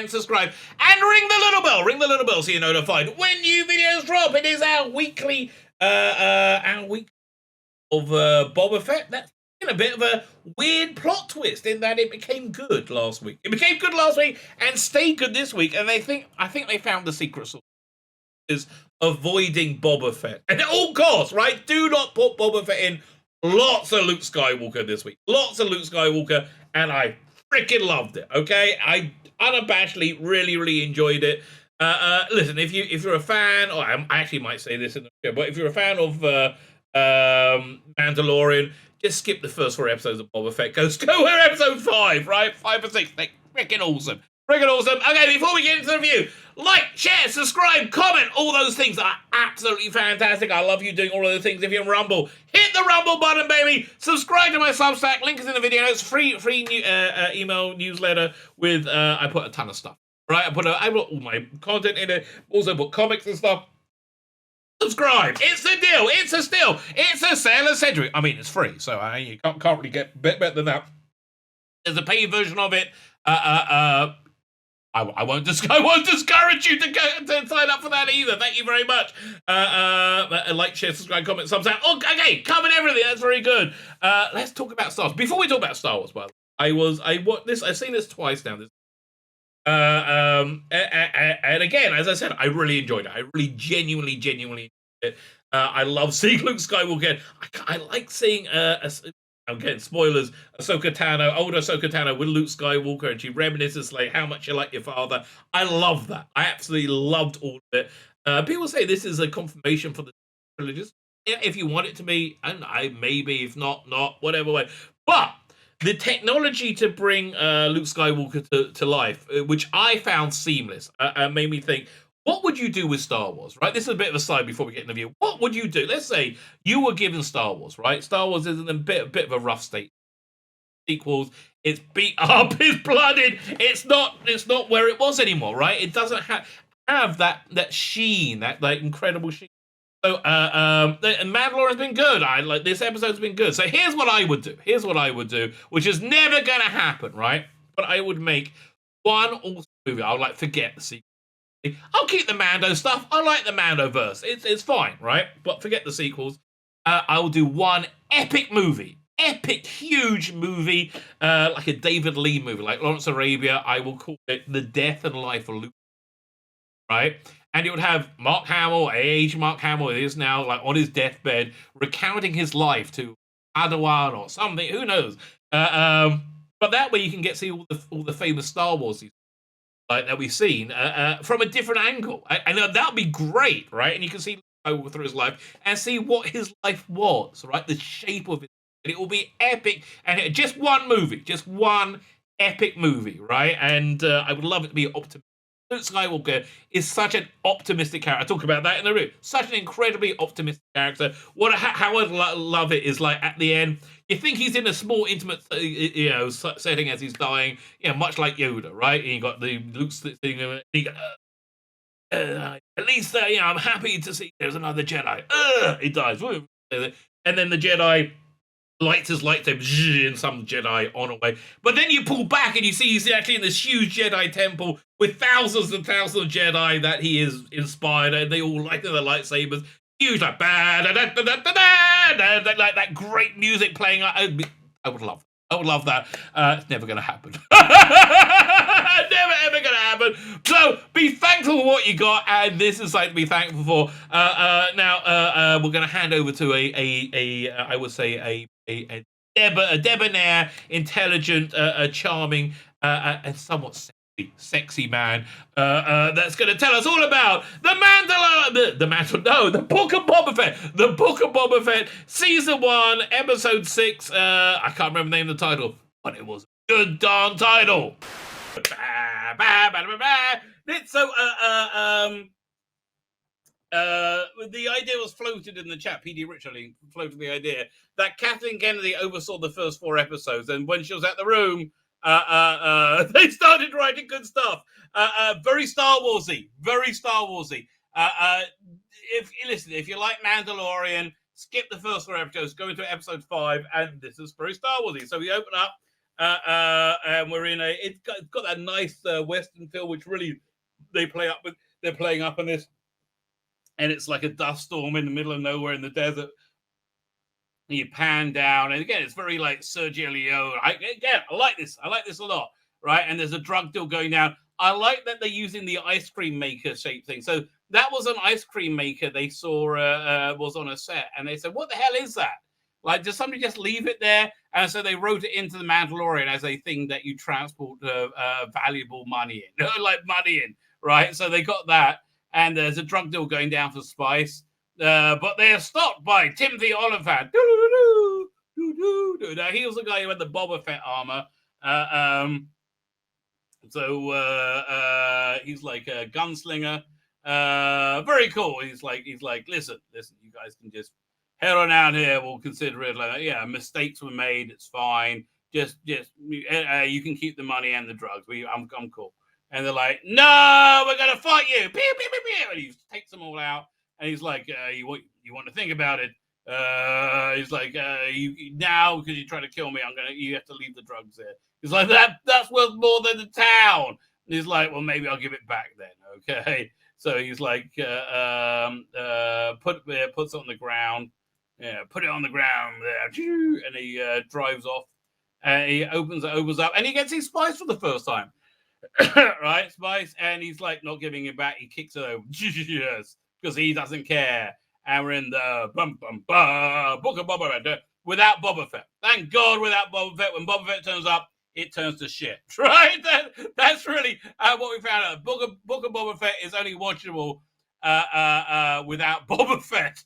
and subscribe. And ring the little bell. Ring the little bell so you're notified when new videos drop. It is our weekly of Boba Fett. That's been a bit of a weird plot twist in that it became good last week. It became good last week and stayed good this week. And I think they found the secret sauce. Is avoiding Boba Fett. And at all costs, right? Do not put Boba Fett in. Lots of Luke Skywalker this week. Lots of Luke Skywalker. And I freaking loved it, okay? I unabashedly really enjoyed it. Listen, if you're a fan, or I actually might say this in the show, but if you're a fan of Mandalorian, just skip the first 4 episodes of Boba Fett. Go to episode 5, right? 5 or 6. They're freaking awesome. Freaking awesome. Okay, before we get into the review, like, share, subscribe, comment. All those things are absolutely fantastic. I love you doing all of those things. If you're in Rumble, hit the Rumble button, baby. Subscribe to my Substack. Link is in the video notes. Free email newsletter with, I put a ton of stuff. Right? I put all my content in it. Also put comics and stuff. Subscribe. It's the deal. It's a steal. It's a sale of century. I mean, it's free, so you can't really get better than that. There's a paid version of it. I won't discourage you to sign up for that either. Thank you very much. Like, share, subscribe, comment, subscribe. Oh, okay, covered everything. That's very good. Let's talk about Star Wars. Before we talk about Star Wars, by the way, I've seen this twice now. And again, as I said, I really enjoyed it. I really genuinely enjoyed it. I love seeing Luke Skywalker. I like seeing I'm getting spoilers. Ahsoka Tano, older Ahsoka Tano with Luke Skywalker, and she reminisces like how much you like your father. I love that. I absolutely loved all of it. People say this is a confirmation for the trilogies. If you want it to be, and maybe if not, whatever way. But the technology to bring Luke Skywalker to life, which I found seamless, made me think, what would you do with Star Wars, right? This is a bit of a side before we get in the view. What would you do? Let's say you were given Star Wars, right? Star Wars is in a bit of a rough state. Sequels, it's beat up, it's blooded. It's not where it was anymore, right? It doesn't have that sheen, that incredible sheen. So, Mandalorian's been good. This episode's been good. So here's what I would do, which is never gonna happen, right? But I would make one awesome movie. I would forget the sequel. I'll keep the Mando stuff. I like the Mando verse. It's fine, right? But forget the sequels. I will do one epic movie. Epic, huge movie. Like a David Lee movie, like Lawrence Arabia. I will call it The Death and Life of Luke. Right? And it would have Mark Hamill, Mark Hamill is now on his deathbed, recounting his life to Padawan or something. Who knows? But that way you can see all the famous Star Wars that we've seen from a different angle. I know that would be great, right? And you can see through his life and see what his life was, right? The shape of it. And it will be epic. And just one movie, just one epic movie, right? And I would love it to be optimistic. Luke Skywalker is such an optimistic character. I talk about that in the room. Such an incredibly optimistic character. How I love it is at the end, you think he's in a small, intimate, setting as he's dying. Much like Yoda, right? And you got the Luke sitting there, and he goes, at least I'm happy to see there's another Jedi. He dies, and then the Jedi lights his lightsaber, and some Jedi on away. But then you pull back and you see he's actually in this huge Jedi temple with thousands and thousands of Jedi that he is inspired, and they all light their lightsabers. Huge, like that great music playing. I would love that. I would love that. It's never going to happen. Never ever going to happen. So be thankful for what you got, and this is something to be thankful for. Now we're going to hand over to I would say a debonair, intelligent, charming, and somewhat sexy man that's going to tell us all about the Book of Boba Fett. The Book of Boba Fett, Season 1, Episode 6. I can't remember the name of the title, but it was a good darn title. So, the idea was floated in the chat. PD Richard floated the idea that Kathleen Kennedy oversaw the first 4 episodes, and when she was at the room, they started writing good stuff. Very Star Warsy. Very Star Warsy. If you like Mandalorian, skip the first 4 episodes, go into episode 5, and this is very Star Warsy. So we open up And we're in it's got that nice Western feel, which really they're playing up on this. And it's like a dust storm in the middle of nowhere in the desert. And you pan down, and again, it's very like Sergio Leone. I like this. I like this a lot, right? And there's a drug deal going down. I like that they're using the ice cream maker shape thing. So that was an ice cream maker they saw was on a set, and they said, "What the hell is that? Like, does somebody just leave it there?" And so they wrote it into the Mandalorian as a thing that you transport valuable money in, like money in, right? So they got that, and there's a drug deal going down for Spice. But they are stopped by Timothy Oliphant. Now, he was the guy who had the Boba Fett armor. He's like a gunslinger. Very cool. He's like, listen, you guys can just head on out here. We'll consider it like, yeah, mistakes were made. It's fine. Just you can keep the money and the drugs. I'm cool. And they're like, no, we're gonna fight you. Pew, pew, pew, pew. And he takes them all out. And he's like, you want to think about it? He's like, you now because you try to kill me, you have to leave the drugs there. He's like, that's worth more than the town. And he's like, well, maybe I'll give it back then, okay? So he's like, puts it on the ground, put it on the ground there, and he drives off. And he opens up, and he gets his Spice for the first time, right? Spice, and he's like not giving it back. He kicks it over. Yes. Because he doesn't care. And we're in the Book of Boba Fett without Boba Fett. Thank God, without Boba Fett. When Boba Fett turns up, it turns to shit. Right? That's really what we found out. Book of Boba Fett is only watchable without Boba Fett.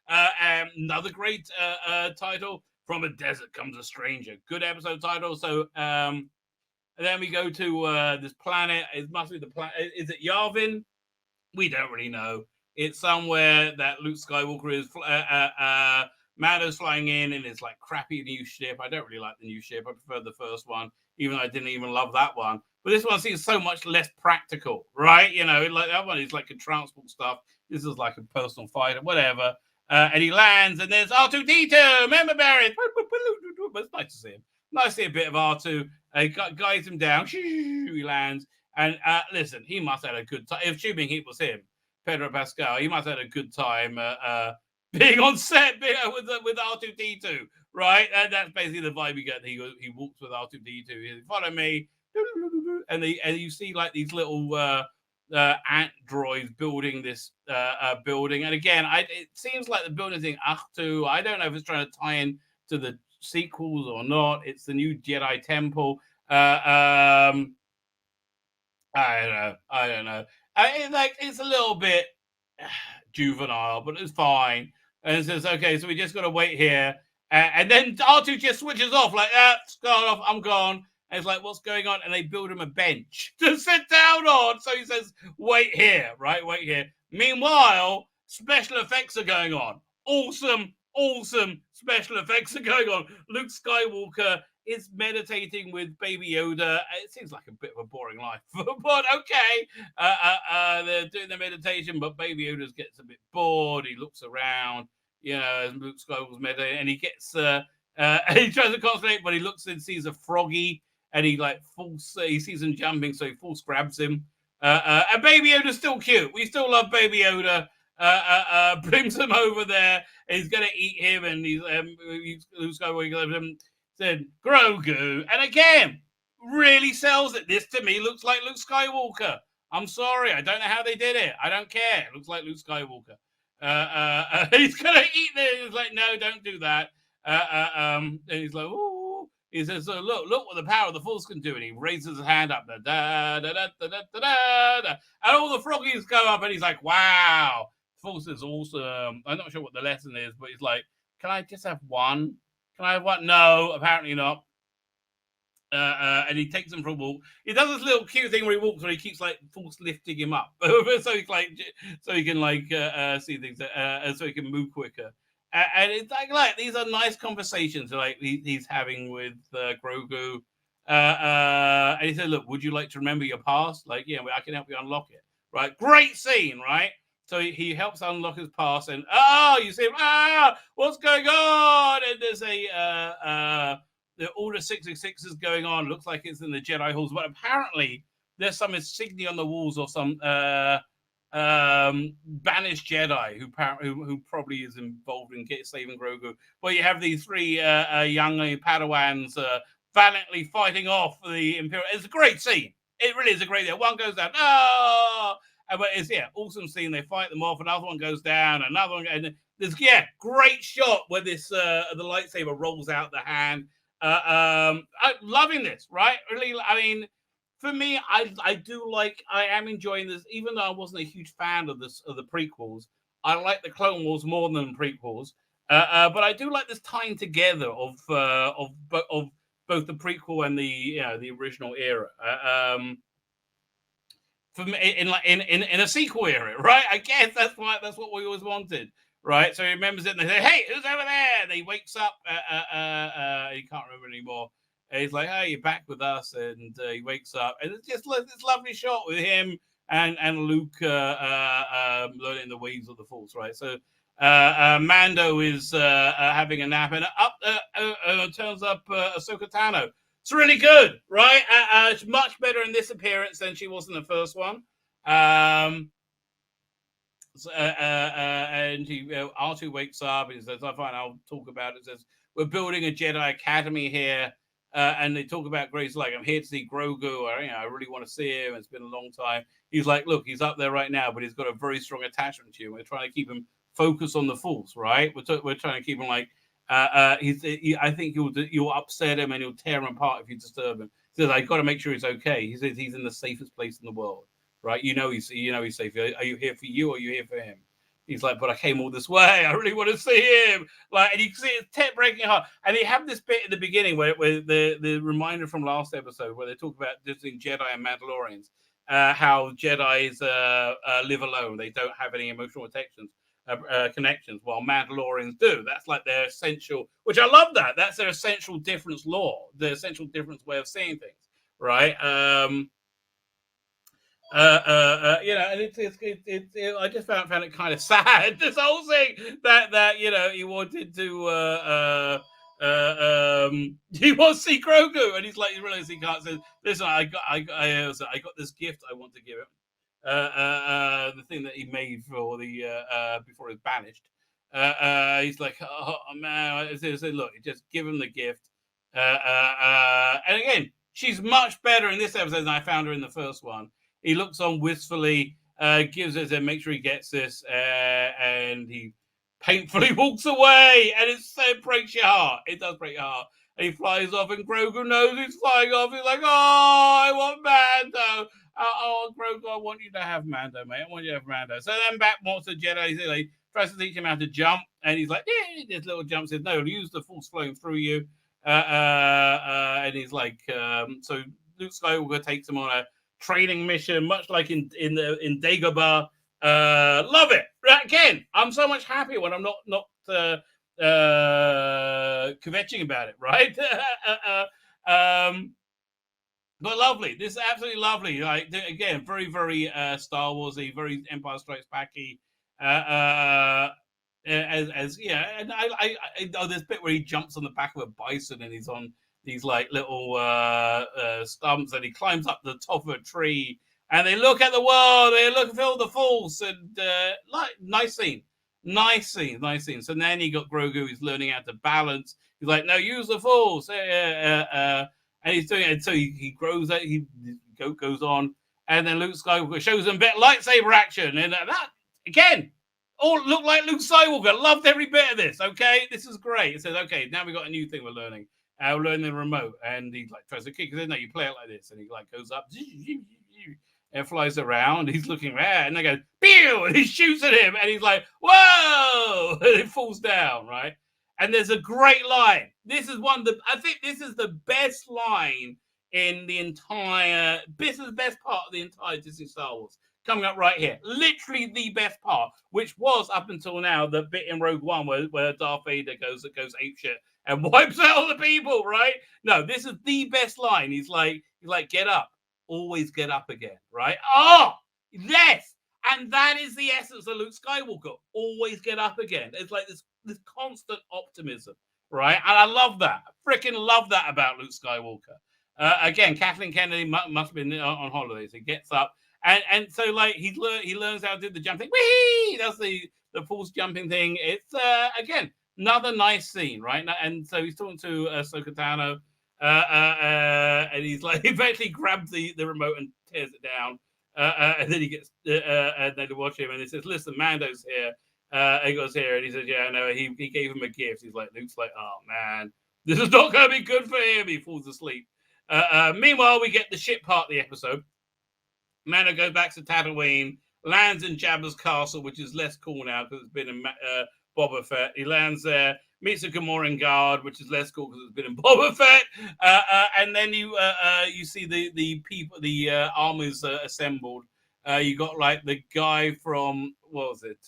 Another great title. From a desert comes a stranger. Good episode title. So and then we go to this planet. It must be the planet. Is it Yavin? We don't really know. It's somewhere that Luke Skywalker is. Mando's flying in his like crappy new ship. I don't really like the new ship. I prefer the first one, even though I didn't even love that one. But this one seems so much less practical, right? You know, like that one is like a transport stuff. This is like a personal fighter, whatever. And he lands, and there's R2-D2. Remember Barry? But it's nice to see him. Nice to see a bit of R2. He guides him down. He lands. And listen, he must have had a good time. Assuming it was him, Pedro Pascal, he must have had a good time being on set with R2-D2, right? And that's basically the vibe you get. He walks with R2-D2. He follow me, and you see like these little ant droids building this building. And again, it seems like the building's in Ahch-To. I don't know if it's trying to tie in to the sequels or not. It's the new Jedi Temple. I don't know. It's a little bit juvenile, but it's fine. And it says, okay, so we just got to wait here. And then R2 just switches off, like, it's gone off, I'm gone. And it's like, what's going on? And they build him a bench to sit down on. So he says, wait here, right? Wait here. Meanwhile, special effects are going on. Awesome special effects are going on. Luke Skywalker is meditating with Baby Yoda. It seems like a bit of a boring life, but okay. They're doing the meditation, but Baby Yoda gets a bit bored. He looks around, as Luke Skywalker's meditating, and he gets he tries to concentrate, but he looks and sees a froggy, and he he sees him jumping, so he false grabs him. And Baby Yoda's still cute. We still love Baby Yoda. Brings him over there. He's gonna eat him, and Luke Skywalker said Grogu, and again, really sells it. This to me looks like Luke Skywalker. I'm sorry, I don't know how they did it. I don't care. It looks like Luke Skywalker. He's gonna eat this. He's like, no, don't do that. And he's like, ooh. He says, so look what the power of the Force can do. And he raises his hand up. And all the froggies go up, and he's like, wow, Force is awesome. I'm not sure what the lesson is, but he's like, can I just have one? Can I have one? No, apparently not. And he takes him for a walk. He does this little cute thing where he walks, where he keeps like force lifting him up, so he can see things, so he can move quicker. And it's like these are nice conversations like he's having with Grogu. And he said, "Look, would you like to remember your past? Like, yeah, I can help you unlock it. Right? Great scene, right?" So he helps unlock his past, and you see him. What's going on? And there's a the Order 666 is going on. Looks like it's in the Jedi halls, but apparently there's some insignia on the walls of some banished Jedi who probably is involved in saving Grogu. But you have these three young Padawans valiantly fighting off the Imperial. It's a great scene. It really is a great scene. One goes down. Oh! But it's awesome scene. They fight them off. Another one goes down. Another one, and there's great shot where this the lightsaber rolls out the hand. I'm loving this, right? Really, I mean, for me, I am enjoying this, even though I wasn't a huge fan of the prequels. I like the Clone Wars more than the prequels, but I do like this tying together of both the prequel and the original era. For me, in a sequel era, right? I guess that's what we always wanted, right? So he remembers it, and they say, "Hey, who's over there?" And he wakes up. He can't remember anymore. And he's like, "Hey, you're back with us," and he wakes up, and it's just this lovely shot with him and Luke learning the ways of the Force, right? So Mando is having a nap, and turns up Ahsoka Tano. It's really good, right? It's much better in this appearance than she was in the first one. And R2 wakes up and says, "Fine, I'll talk about it." Says, "We're building a Jedi Academy here." And they talk about Grace, like, "I'm here to see Grogu, or I really want to see him. It's been a long time." He's like, "Look, he's up there right now, but he's got a very strong attachment to you. We're trying to keep him focused on the Force, right? We're trying to keep him like I think you'll upset him and you'll tear him apart if you disturb him." He says, "I've got to make sure he's okay." He says he's in the safest place in the world, right? He's safe. Are you here for you, or are you here for him? He's like, "But I came all this way. I really want to see him." Like, and you can see it's breaking heart. And they have this bit in the beginning where the reminder from last episode where they talk about visiting Jedi and Mandalorians, how Jedi's live alone. They don't have any emotional connections, while Mandalorians do. That's like their essential, which I love that. That's their essential difference law, the essential difference way of seeing things, right? And I just found it kind of sad, this whole thing that he wanted to he wants to see Grogu, and he's like, he realizes he can't. Say, "Listen, I got this gift I want to give him." The thing that he made for the before he was banished. He's like, "Oh man!" I said, "Look, just give him the gift." And again, she's much better in this episode than I found her in the first one. He looks on wistfully, gives it and make sure he gets this, and he painfully walks away, and it breaks your heart. It does break your heart. And he flies off, and Grogu knows he's flying off. He's like, "Oh, I want Mando. Oh, Grogu, I want you to have Mando, mate. I want you to have Mando." So then back more to Jedi. He tries to teach him how to jump, and he's like, this little jump. Says, "No, use the Force flowing through you." And he's like, so Luke Skywalker takes him on a training mission, much like in Dagobah. Love it. Again, I'm so much happier when I'm not kvetching about it, right? But lovely. This is absolutely lovely. Like, again, very, very Star Warsy, very Empire Strikes Backy. And this bit where he jumps on the back of a bison and he's on these like little stumps, and he climbs up the top of a tree, and they look at the world, they feel the Force, and nice scene. So then you got Grogu, he's learning how to balance. He's like, "No, use the Force." And he's doing it, so he grows up, he goes on, and then Luke Skywalker shows him a bit of lightsaber action, and that again all looked like Luke Skywalker. Loved every bit of this. Okay, this is great. It says, "Okay, now we got a new thing we're learning. We're learning the remote," and he like tries to kick it. No, you play it like this, and he like goes up and flies around. He's looking around, and they go, "Pew!" and he shoots at him, and he's like, "Whoa!" and it falls down, right? And there's a great line. I think this is the best line in the entire. This is the best part of the entire Disney Star Wars. Coming up right here. Literally the best part, which was up until now the bit in Rogue One where Darth Vader goes apeshit and wipes out all the people, right? No, this is the best line. He's like, "Get up. Always get up again," right? Oh, yes. And that is the essence of Luke Skywalker. Always get up again. It's like this constant optimism, right? And I love that. freaking love that about Luke Skywalker. Again, Kathleen Kennedy must have been on holidays. He gets up and so like he learns how to do the jumping. Whee! That's the false jumping thing. It's again another nice scene, right? And so he's talking to Ahsoka Tano, and he's like eventually grabs the remote and tears it down. And then he gets and then to watch him and he says, "Listen, Mando's here." He goes here and he says, "Yeah, no." He gave him a gift. He's like, Luke's like, "Oh man, this is not going to be good for him." He falls asleep. Meanwhile, we get the ship part of the episode. Mando goes back to Tatooine, lands in Jabba's castle, which is less cool now because it's been in Boba Fett. He lands there, meets a Gamoran guard, which is less cool because it's been in Boba Fett. And then you see the people, the armies assembled. You got like the guy from what was it,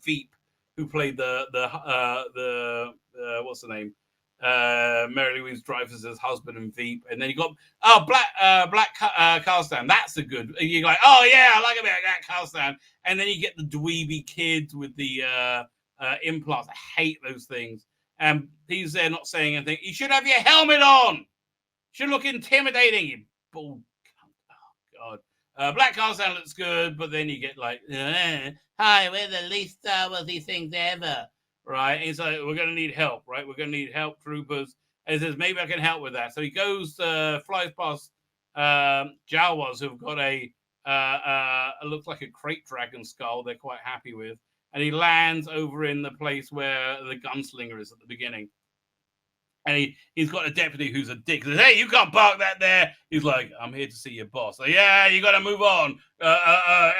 Veep, who played the what's the name? Mary Louise Dreyfus's husband and Veep, and then you got Black Carstan. That's a good. You're like, oh yeah, I like about that Carstan. And then you get the dweeby kids with the implants. I hate those things. And he's there not saying anything. You should have your helmet on. Should look intimidating. You bull. Oh God. Black Carstan looks good, but then you get like, hi, we're the least Star Warsy things ever. Right, and he's like, we're going to need help, right? We're going to need help, troopers. And he says, maybe I can help with that. So he goes, flies past Jawas, who've got it looks like a crate dragon skull they're quite happy with. And he lands over in the place where the gunslinger is at the beginning. And he's got a deputy who's a dick. He says, hey, you can't park that there. He's like, I'm here to see your boss. So, yeah, you got to move on.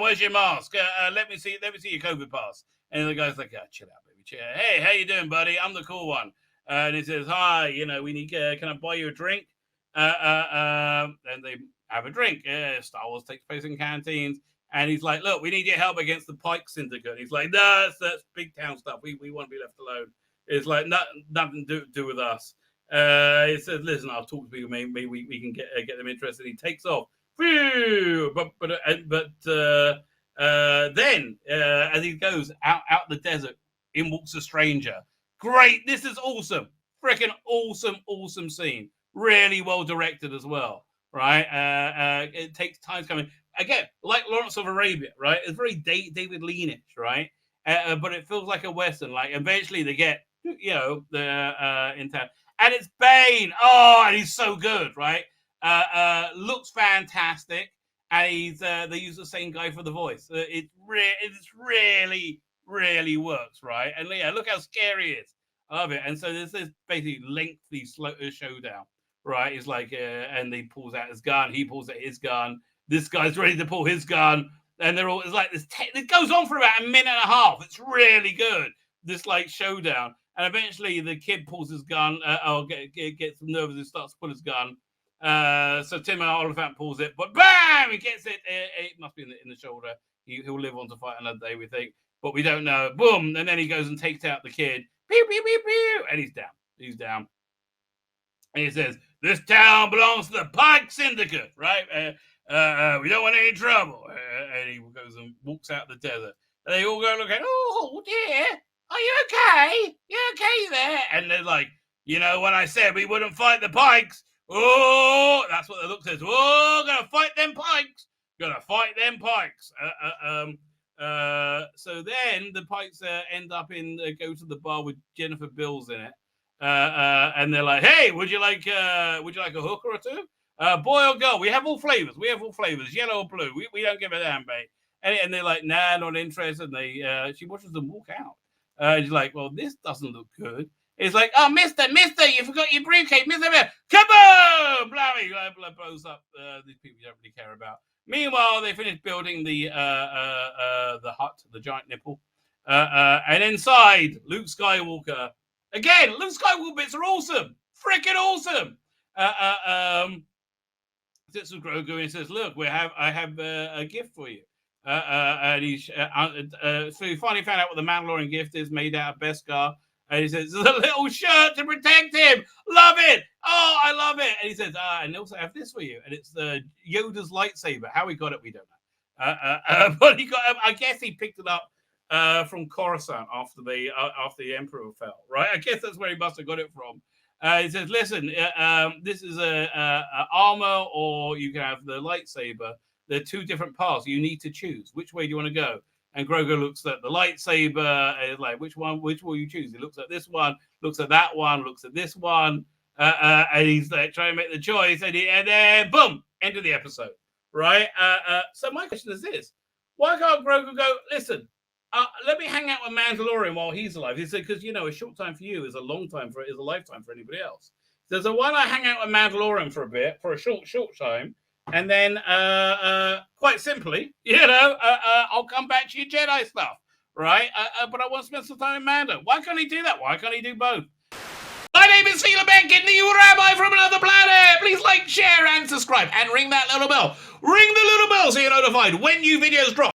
Where's your mask? Let me see your COVID pass. And the guy's like, chill out, baby. Chill. Hey, how you doing, buddy? I'm the cool one. And he says, hi, we need, can I buy you a drink? And they have a drink. Star Wars takes place in canteens. And he's like, look, we need your help against the Pike Syndicate. And he's like, no, that's big town stuff. We want to be left alone. It's like nothing to do with us. He says, listen, I'll talk to people. Maybe we can get them interested. He takes off. But then, as he goes out the desert, in walks a stranger. Great. This is awesome. Freaking awesome scene. Really well directed as well. Right? It takes time coming. Again, like Lawrence of Arabia, right? It's very David Leanish, right? But it feels like a Western. Like eventually they get, the in town. And it's Bane. Oh, and he's so good, right? Looks fantastic. And they use the same guy for the voice. It really works, right? And yeah, look how scary it is. I love it. And so there's this basically lengthy showdown, right? It's like, and he pulls out his gun. He pulls out his gun. This guy's ready to pull his gun. And they're all, it's like this, it goes on for about a minute and a half. It's really good. This like showdown. And eventually the kid pulls his gun, or gets nervous and starts to pull his gun. So Tim Oliphant pulls it, but bam! He gets it. It must be in the shoulder. He'll live on to fight another day, we think. But we don't know. Boom! And then he goes and takes out the kid. Pew, pew, pew, pew! And he's down. And he says, this town belongs to the Pike Syndicate, right? We don't want any trouble. And he goes and walks out the desert. And they all go looking, oh, dear. Are you okay? You okay there? And they're like, when I said we wouldn't fight the Pikes, oh, that's what the look says. Oh, gonna fight them Pikes. So then the Pikes end up go to the bar with Jennifer Bills in it. And they're like, hey, would you like a hooker or two? Boy or girl, we have all flavors. Yellow or blue. We don't give a damn, babe. And they're like, nah, not interested. And she watches them walk out. She's like, well, this doesn't look good. It's like, oh, mister, you forgot your briefcase. Mister, kaboom! Blammy! Blows up these people you don't really care about. Meanwhile, they finish building the hut, the giant nipple. And inside, Luke Skywalker. Again, Luke Skywalker bits are awesome. Freaking awesome. Sits with Grogu and he says, look, I have a gift for you. And so he finally found out what the Mandalorian gift is, made out of Beskar. And he says, it's a little shirt to protect him. Love it. Oh, I love it. And he says, and they also have this for you. And it's Yoda's lightsaber. How he got it, we don't know. But I guess he picked it up from Coruscant after the Emperor fell, right? I guess that's where he must have got it from. He says, listen, this is a armor, or you can have the lightsaber. They're two different paths. You need to choose. Which way do you want to go? And Grogu looks at the lightsaber and is like, which will you choose? He looks at this one, looks at that one, looks at this one, and he's like trying to make the choice, and then boom, end of the episode, right? So my question is this: why can't Grogu go? Listen, let me hang out with Mandalorian while he's alive. He said, because a short time for you is a long time is a lifetime for anybody else. So why not hang out with Mandalorian for a bit, for a short time, and then quite simply, I'll come back to your Jedi stuff, right? But I want to spend some time in Mando. Why can't he do that? Why can't he do both? My name is Tzvi Lebetkin, the Rabbi from another planet. Please like, share, and subscribe, and ring that little bell. Ring the little bell so you're notified when new videos drop.